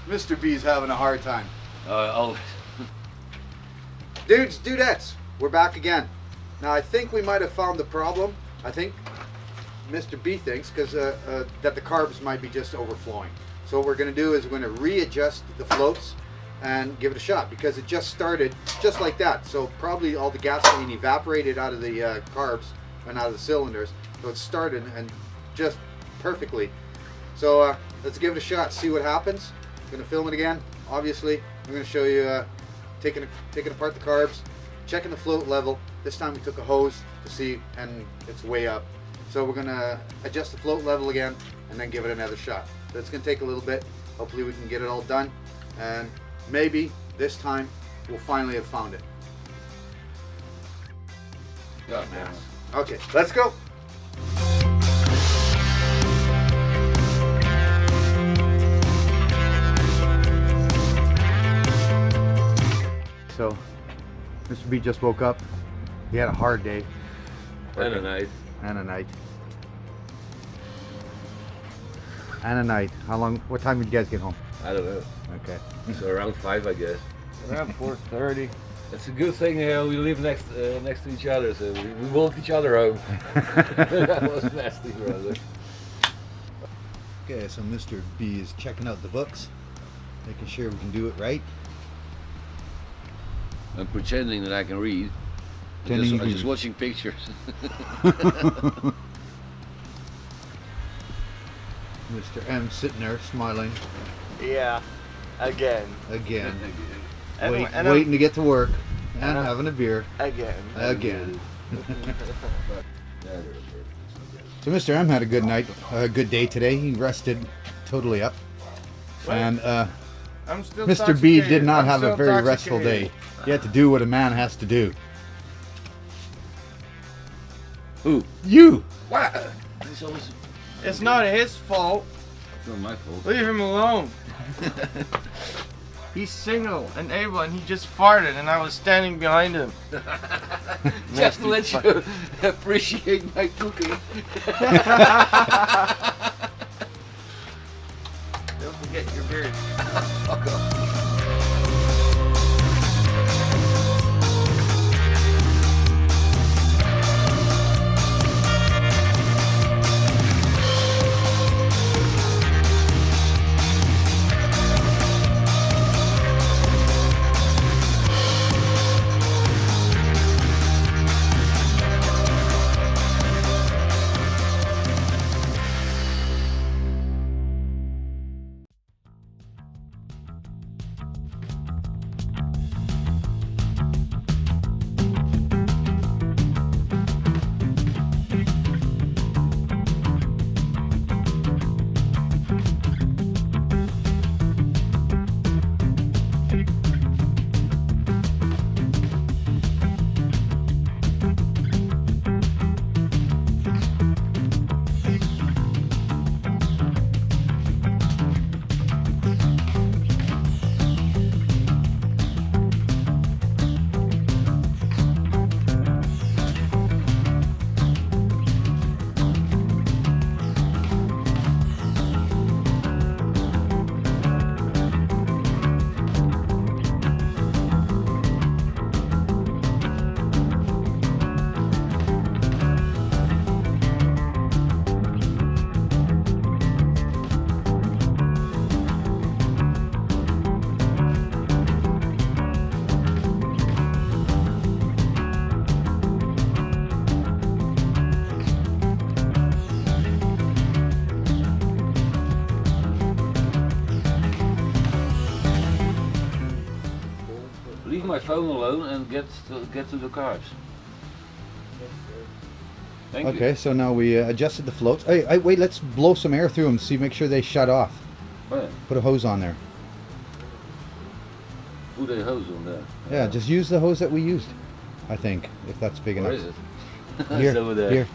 Mr. B's having a hard time. Always. Dudes, dudettes, we're back again. Now I think we might have found the problem. I think Mr. B thinks because that the carbs might be just overflowing. So what we're going to do is we're going to readjust the floats and give it a shot because it just started just like that. So probably all the gasoline evaporated out of the carbs and out of the cylinders. So it started and just perfectly. So let's give it a shot, see what happens. I'm going to film it again. Obviously, I'm going to show you taking apart the carbs, checking the float level. This time we took a hose to see, and it's way up. So we're going to adjust the float level again and then give it another shot. So it's going to take a little bit. Hopefully we can get it all done, and maybe this time we'll finally have found it. God, man. Okay, let's go. So, Mr. B just woke up. He had a hard day. And a night. And a night. And a night. How long? What time did you guys get home? I don't know. Okay. So around 5, I guess. Around 4:30. It's a good thing we live next to each other, so we walked each other home. That was nasty, brother. Okay, so Mr. B is checking out the books, making sure we can do it right. I'm pretending that I can read. I'm just watching pictures. Mr. M sitting there smiling Yeah, again. again, And waiting to get to work and and I'm- having a beer Again. again. So Mr. M had a good night, a good day today. He rested totally up, and I'm still Mr. B did intoxicated. not I'm have a still very restful day. intoxicated. He had to do what a man has to do. Who? You. What? It's always It's not his fault. it's not my fault. Leave him alone. He's single and able, and he just farted, and I was standing behind him. Just to let you appreciate my cooking. Don't forget your beard. Fuck off. Leave my phone alone and get to the carbs. Thank you. Okay, so now we adjusted the floats. Hey, wait, let's blow some air through them, see, make sure they shut off. Oh, yeah. Put a hose on there. Put a hose on there. Yeah, just use the hose that we used, I think, if that's big Where enough. is it? Here, It's over there. here.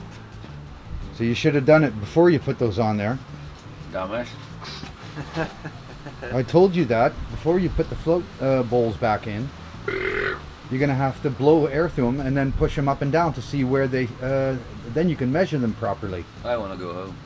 So you should have done it before you put those on there. Dumbass. I told you that before you put the float bowls back in. You're gonna have to blow air through them and then push them up and down to see where they. Then you can measure them properly. I want to go home.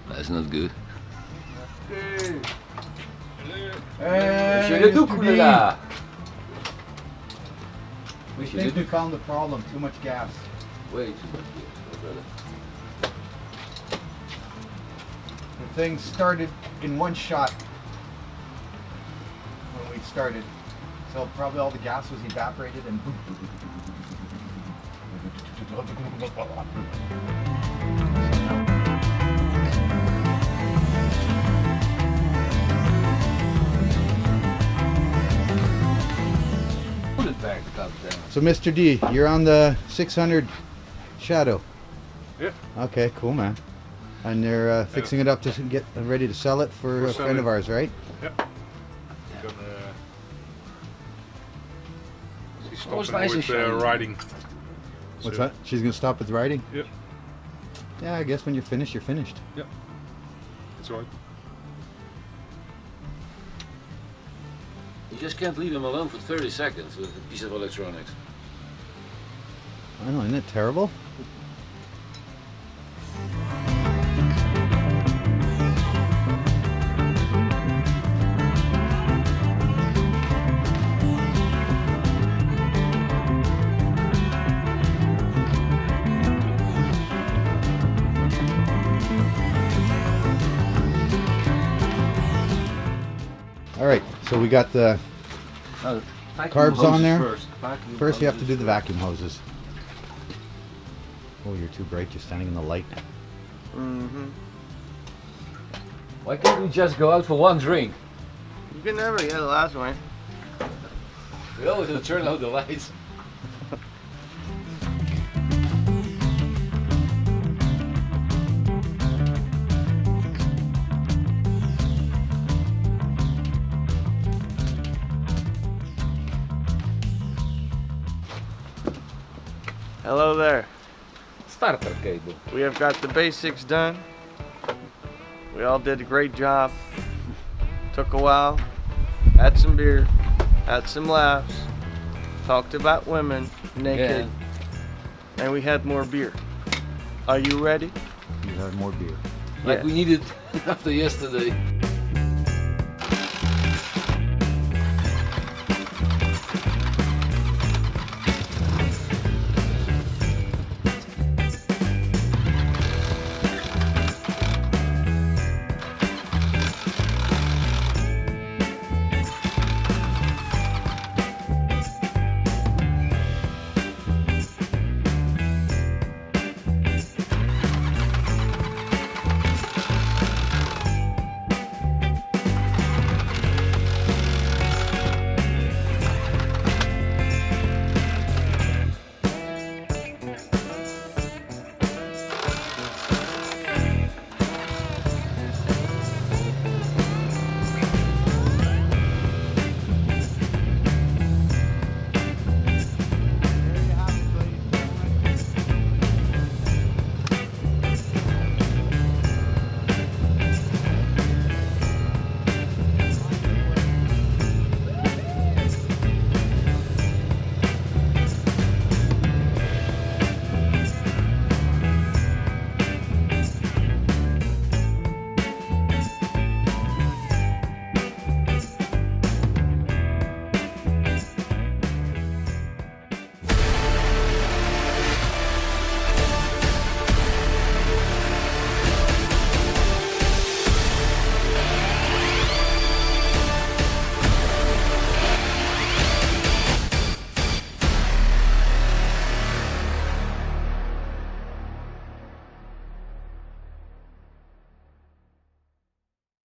That's not good. Hey, Monsieur le Duc, Mr. D. là. We think we found the problem. Too much gas. Wait. The thing started in one shot when we started. So probably all the gas was evaporated and Put it back to come down. So Mr. D, you're on the 600 Shadow. Yeah. Okay, cool, man. And they're fixing it up to get ready to sell it for a friend of ours, right? Yep. She's Oh, it's stopping nice and with shiny. riding. What's So, that? She's gonna stop with riding? Yep. Yeah, I guess when you're finished, you're finished. That's right. You just can't leave him alone for 30 seconds with a piece of electronics. I know, isn't it terrible? All right, so we got the carbs on there. First, you have to do the vacuum hoses. Oh, you're too bright. You're standing in the light. Mm-hmm. Why can't we just go out for one drink? You can never get the last one. We always have to turn out the lights. Hello there. Starter cable. We have got the basics done. We all did a great job. Took a while. Had some beer. Had some laughs. Talked about women naked. And we had more beer. Are you ready? You have more beer. Like Yes. we needed after yesterday.